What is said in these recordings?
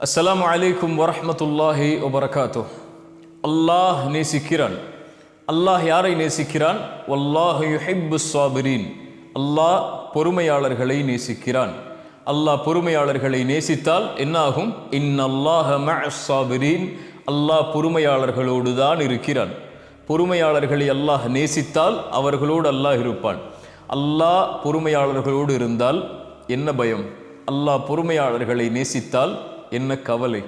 அஸ்ஸலாமு அலைக்கும் வரஹ்மத்துல்லாஹி வபரகாத்துஹ். அல்லாஹ் நேசிக்கிறான். அல்லாஹ் யாரை நேசிக்கிறான்? வல்லாஹு யுஹிப்புஸ் ஸாபிரீன். அல்லாஹ் பொறுமையாளர்களை நேசிக்கிறான். அல்லாஹ் பொறுமையாளர்களை நேசித்தால் என்னாகும்? இன்னல்லாஹ மஅஸ் ஸாபிரீன். அல்லாஹ் பொறுமையாளர்களோடு தான் இருக்கிறான். பொறுமையாளர்களை அல்லாஹ் நேசித்தால் அவர்களோடு அல்லாஹ் இருப்பான். அல்லாஹ் பொறுமையாளர்களோடு இருந்தால் என்ன பயம்? அல்லாஹ் பொறுமையாளர்களை நேசித்தால் என்ன கவலை?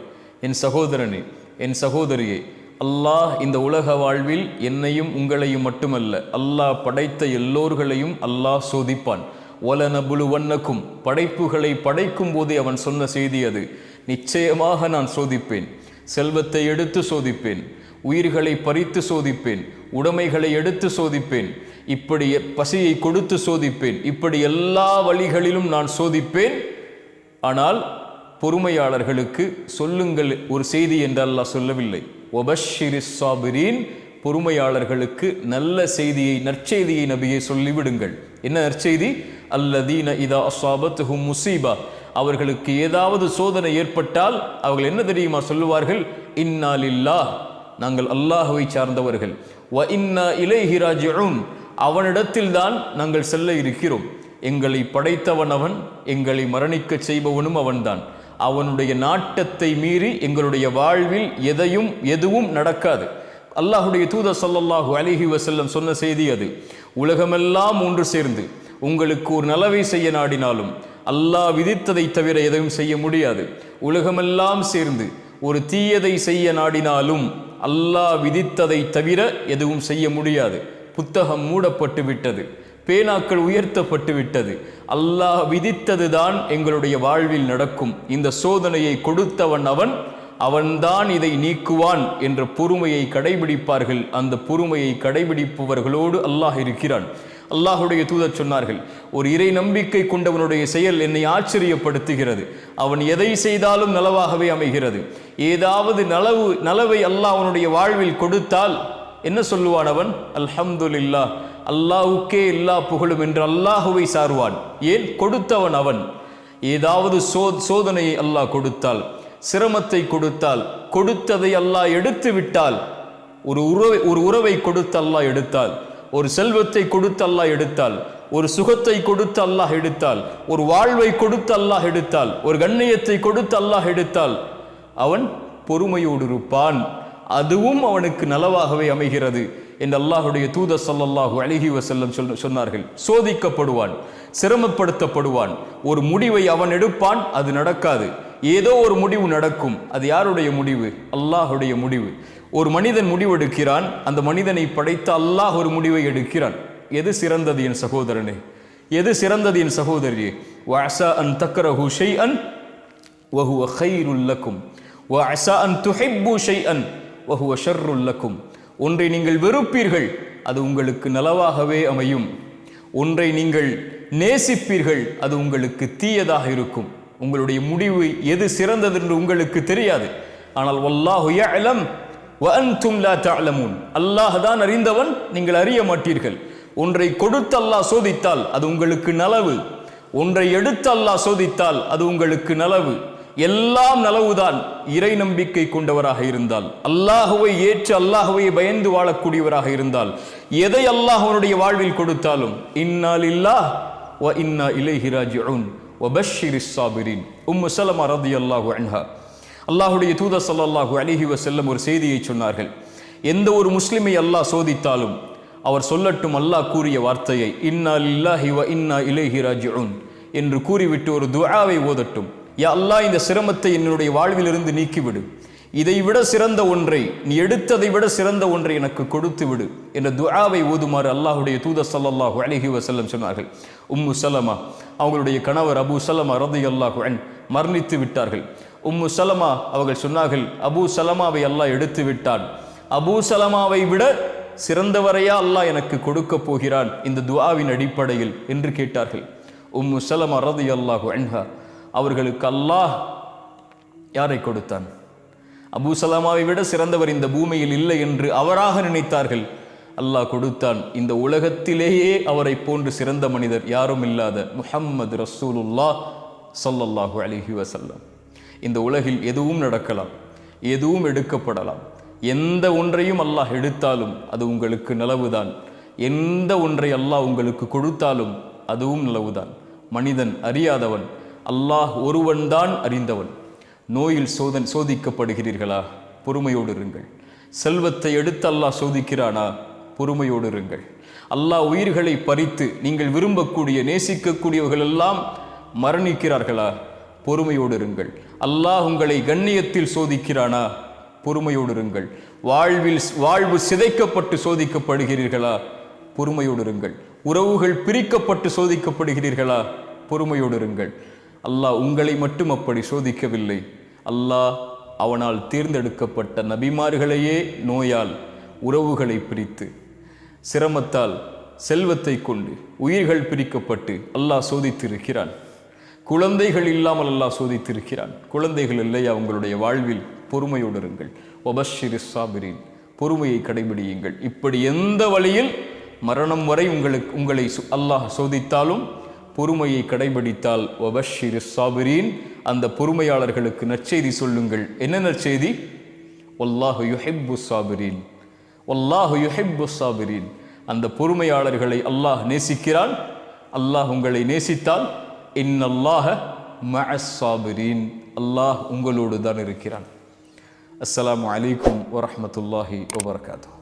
என் சகோதரனே, என் சகோதரியே, அல்லாஹ் இந்த உலக வாழ்வில் என்னையும் உங்களையும் மட்டுமல்ல, அல்லாஹ் படைத்த எல்லோர்களையும் அல்லாஹ் சோதிப்பான். வலனபுலுவன்னக்கும், படைப்புகளை படைக்கும் போதே அவன் சொன்ன செய்தி அது. நிச்சயமாக நான் சோதிப்பேன். செல்வத்தை எடுத்து சோதிப்பேன், உயிர்களை பறித்து சோதிப்பேன், உடைமைகளை எடுத்து சோதிப்பேன், இப்படி பசியை கொடுத்து சோதிப்பேன், இப்படி எல்லா வழிகளிலும் நான் சோதிப்பேன். ஆனால் பொறுமையாளர்களுக்கு சொல்லுங்கள் ஒரு செய்தி என்று அல்லாஹ் சொல்லவில்லை. வபஷ்ஷிரிஸ் ஸாபிரீன், பொறுமையாளர்களுக்கு நல்ல செய்தியை, நற்செய்தியை நபியை சொல்லிவிடுங்கள். என்ன நற்செய்தி? அல்லதீன இதா அஸாபத்துஹும் முஸீபா, அவர்களுக்கு ஏதாவது சோதனை ஏற்பட்டால் அவர்கள் என்ன தெரியுமா சொல்லுவார்கள்? இன்னா லில்லாஹ், நாங்கள் அல்லாஹ்வை சார்ந்தவர்கள். வ இன்னா இலைஹி ராஜிஊன், அவனிடத்தில் தான் நாங்கள் செல்ல இருக்கிறோம். எங்களை படைத்தவன் அவன், எங்களை மரணிக்க செய்பவனும் அவன்தான். அவனுடைய நாட்டத்தை மீறி எங்களுடைய வாழ்வில் எதுவும் நடக்காது. அல்லாஹுடைய தூதர் ஸல்லல்லாஹு அலைஹி வஸல்லம் சொன்ன செய்தி அது. உலகமெல்லாம் ஒன்று சேர்ந்து உங்களுக்கு ஒரு நலவை செய்ய நாடினாலும் அல்லாஹ் விதித்ததை தவிர எதையும் செய்ய முடியாது. உலகமெல்லாம் சேர்ந்து ஒரு தீயதை செய்ய நாடினாலும் அல்லாஹ் விதித்ததை தவிர எதுவும் செய்ய முடியாது. புத்தகம் மூடப்பட்டு விட்டது, பேனாக்கள் உயர்த்தப்பட்டு விட்டது. அல்லாஹ் விதித்தது தான் எங்களுடைய வாழ்வில் நடக்கும். இந்த சோதனையை கொடுத்தவன் அவன்தான் இதை நீக்குவான் என்ற பொறுமையை கடைபிடிப்பார்கள். அந்த பொறுமையை கடைபிடிப்பவர்களோடு அல்லாஹ் இருக்கிறான். அல்லாஹுடைய தூதர் சொன்னார்கள், ஒரு இறை நம்பிக்கை கொண்டவனுடைய செயல் என்னை ஆச்சரியப்படுத்துகிறது. அவன் எதை செய்தாலும் நலவாகவே அமைகிறது. ஏதாவது நலவை அல்லாஹ் அவனுடைய வாழ்வில் கொடுத்தால் என்ன சொல்லுவான் அவன்? அல்ஹம்துலில்லாஹ், அல்லாஹுக்கே எல்லா புகழும் என்று அல்லாஹுவை சார்வான். ஏன்? கொடுத்தவன் அவன். ஏதாவது சோதனையை அல்லாஹ் கொடுத்தால், சிரமத்தை கொடுத்தால், கொடுத்ததை அல்லாஹ் எடுத்து விட்டால், ஒரு உறவை கொடுத்து அல்லாஹ் எடுத்தால், ஒரு செல்வத்தை கொடுத்து அல்லாஹ் எடுத்தால், ஒரு சுகத்தை கொடுத்து அல்லாஹ் எடுத்தால், ஒரு வாழ்வை கொடுத்து அல்லாஹ் எடுத்தால், ஒரு கண்ணியத்தை கொடுத்து அல்லாஹ் எடுத்தால் அவன் பொறுமையோடு இருப்பான். அதுவும் அவனுக்கு நலவாகவே அமைகிறது என்று அல்லாஹுடைய தூதர் ஸல்லல்லாஹு அலைஹி வஸல்லம் சொன்னார்கள். சோதிக்கப்படுவான், சிரமப்படுத்தப்படுவான், ஒரு முடிவை அவன் எடுப்பான், அது நடக்காது. ஏதோ ஒரு முடிவு நடக்கும். அது யாருடைய முடிவு? அல்லாஹுடைய முடிவு. ஒரு மனிதன் முடிவெடுக்கிறான், அந்த மனிதனை படைத்த அல்லாஹ் ஒரு முடிவை எடுக்கிறான். எது சிறந்தது என் சகோதரனே? எது சிறந்தது என் சகோதரியே? வஅஸா அன் தக்ரஹு ஷைஅன் வஹுவ கைருல் லக்கும் வஅஸா அன் துஹிப்பு ஷைஅன் வஹுவ ஷர்ருல் லக்கும். ஒன்றை நீங்கள் வெறுப்பீர்கள், அது உங்களுக்கு நலவாகவே அமையும். ஒன்றை நீங்கள் நேசிப்பீர்கள், அது உங்களுக்கு தீயதாக இருக்கும். உங்களுடைய முடிவு எது சிறந்தது என்று உங்களுக்கு தெரியாது. ஆனால் வல்லாஹு யஅலம் வ அன்தும் லா தஅலமூன், அல்லாஹ் தான் அறிந்தவன், நீங்கள் அறிய மாட்டீர்கள். ஒன்றை கொடுத்து அல்லாஹ் சோதித்தால் அது உங்களுக்கு நலவு. ஒன்றை எடுத்து அல்லாஹ் சோதித்தால் அது உங்களுக்கு நலவு. எல்லாம் நலவுதான் இறை நம்பிக்கை கொண்டவராக இருந்தால், அல்லாஹுவை ஏற்று அல்லாஹுவை பயந்து வாழக்கூடியவராக இருந்தால். எதை அல்லாஹ் அவனுடைய வாழ்வில் கொடுத்தாலும் இன்னா லில்லாஹ் வ இன்னா இலைஹி ராஜிஊன் வபஷ்ஷிரிஸ் ஸாபிரீன். உம்மு ஸலமா ரலியல்லாஹு அன்ஹா, அல்லாஹுடைய தூதர் ஸல்லல்லாஹு அலைஹி வஸல்லம் ஒரு செய்தியை சொன்னார்கள். எந்த ஒரு முஸ்லிமை அல்லாஹ் சோதித்தாலும் அவர் சொல்லட்டும் அல்லாஹ் கூறிய வார்த்தையை, இன்னா லில்லாஹி வ இன்னா இலைஹி ராஜிஊன் என்று கூறிவிட்டு ஒரு துஆவை ஓதட்டும். யா அல்லாஹ், இந்த சிரமத்தை என்னுடைய வாழ்விலிருந்து நீக்கிவிடு. இதை விட சிறந்த ஒன்றை, நீ எடுத்ததை விட சிறந்த ஒன்றை எனக்கு கொடுத்து விடு என்ற துஆவை ஓதுமாறு அல்லாஹுடைய தூதர் ஸல்லல்லாஹு அலைஹி வஸல்லம் சொன்னார்கள். உம்மு ஸலமா, அவங்களுடைய கணவர் அபூ ஸலமா ரலியல்லாஹு அன்ஹு மரணித்து விட்டார்கள். உம்மு ஸலமா அவர்கள் சொன்னார்கள், அபூ ஸலமாவை அல்லாஹ் எடுத்து விட்டான். அபூ ஸலமாவை விட சிறந்தவரையா அல்லாஹ் எனக்கு கொடுக்க போகிறான் இந்த துஆவின் அடிப்படையில் என்று கேட்டார்கள். உம்மு ஸலமா ரலியல்லாஹு அன்ஹா அவர்களுக்கு அல்லாஹ் யாரை கொடுத்தான்? அபூ ஸலமாவை விட சிறந்தவர் இந்த பூமியில் இல்லை என்று அவராக நினைத்தார்கள். அல்லாஹ் கொடுத்தான். இந்த உலகத்திலேயே அவரை போன்று சிறந்த மனிதர் யாரும் இல்லாத முஹம்மது ரசூலுல்லாஹ் ஸல்லல்லாஹு அலைஹி வஸல்லம். இந்த உலகில் எதுவும் நடக்கலாம், எதுவும் எடுக்கப்படலாம். எந்த ஒன்றையும் அல்லாஹ் எடுத்தாலும் அது உங்களுக்கு நலவுதான். எந்த ஒன்றை அல்லாஹ் உங்களுக்கு கொடுத்தாலும் அதுவும் நலவுதான். மனிதன் அறியாதவன், அல்லாஹ் ஒருவன்தான் அறிந்தவன். நோயில் சோதிக்கப்படுகிறீர்களா? பொறுமையோடு இருங்கள். செல்வத்தை எடுத்து அல்லாஹ் சோதிக்கிறானா? பொறுமையோடு இருங்கள். அல்லாஹ் உயிர்களை பறித்து நீங்கள் விரும்பக்கூடிய நேசிக்கக்கூடியவர்கள் எல்லாம் மரணிக்கிறார்களா? பொறுமையோடு இருங்கள். அல்லாஹ் உங்களை கண்ணியத்தில் சோதிக்கிறானா? பொறுமையோடு இருங்கள். வாழ்வு சிதைக்கப்பட்டு சோதிக்கப்படுகிறீர்களா? பொறுமையோடு இருங்கள். உறவுகள் பிரிக்கப்பட்டு சோதிக்கப்படுகிறீர்களா? பொறுமையோடு இருங்கள். அல்லாஹ் உங்களை மட்டும் அப்படி சோதிக்கவில்லை. அல்லாஹ் அவனால் தேர்ந்தெடுக்கப்பட்ட நபிமார்களையே நோயால், உறவுகளை பிரித்து, சிரமத்தால், செல்வத்தை கொண்டு உயிர்கள் பிரிக்கப்பட்டு அல்லாஹ் சோதித்திருக்கிறான். குழந்தைகள் இல்லாமல் அல்லாஹ் சோதித்திருக்கிறான். குழந்தைகள் இல்லையா உங்களுடைய வாழ்வில்? பொறுமையோடு இருங்கள். வபஷ்ஷிரிஸ் சாபிரீன், பொறுமையை கடைபிடியுங்கள். இப்படி எந்த வழியில் மரணம் வரை உங்களை அல்லாஹ் சோதித்தாலும் பொறுமையை கடைபிடித்தால் வபஷ்ஷிரிஸ் சாபிரீன், அந்த பொறுமையாளர்களுக்கு நற்செய்தி சொல்லுங்கள். என்ன நற்செய்தி? வல்லாஹு யுஹிப்புஸ் சாபிரீன், வல்லாஹு யுஹிப்புஸ் சாபிரீன். அந்த பொறுமையாளர்களை அல்லாஹ் நேசிக்கிறான். அல்லாஹ் உங்களை நேசித்தால் இன்னல்லாஹ மஅஸ் சாபிரீன், அல்லாஹ் உங்களோடு தான் இருக்கிறான். அஸ்ஸலாமு அலைக்கும் வரஹ்மத்துல்லாஹி வபரகாத்துஹு.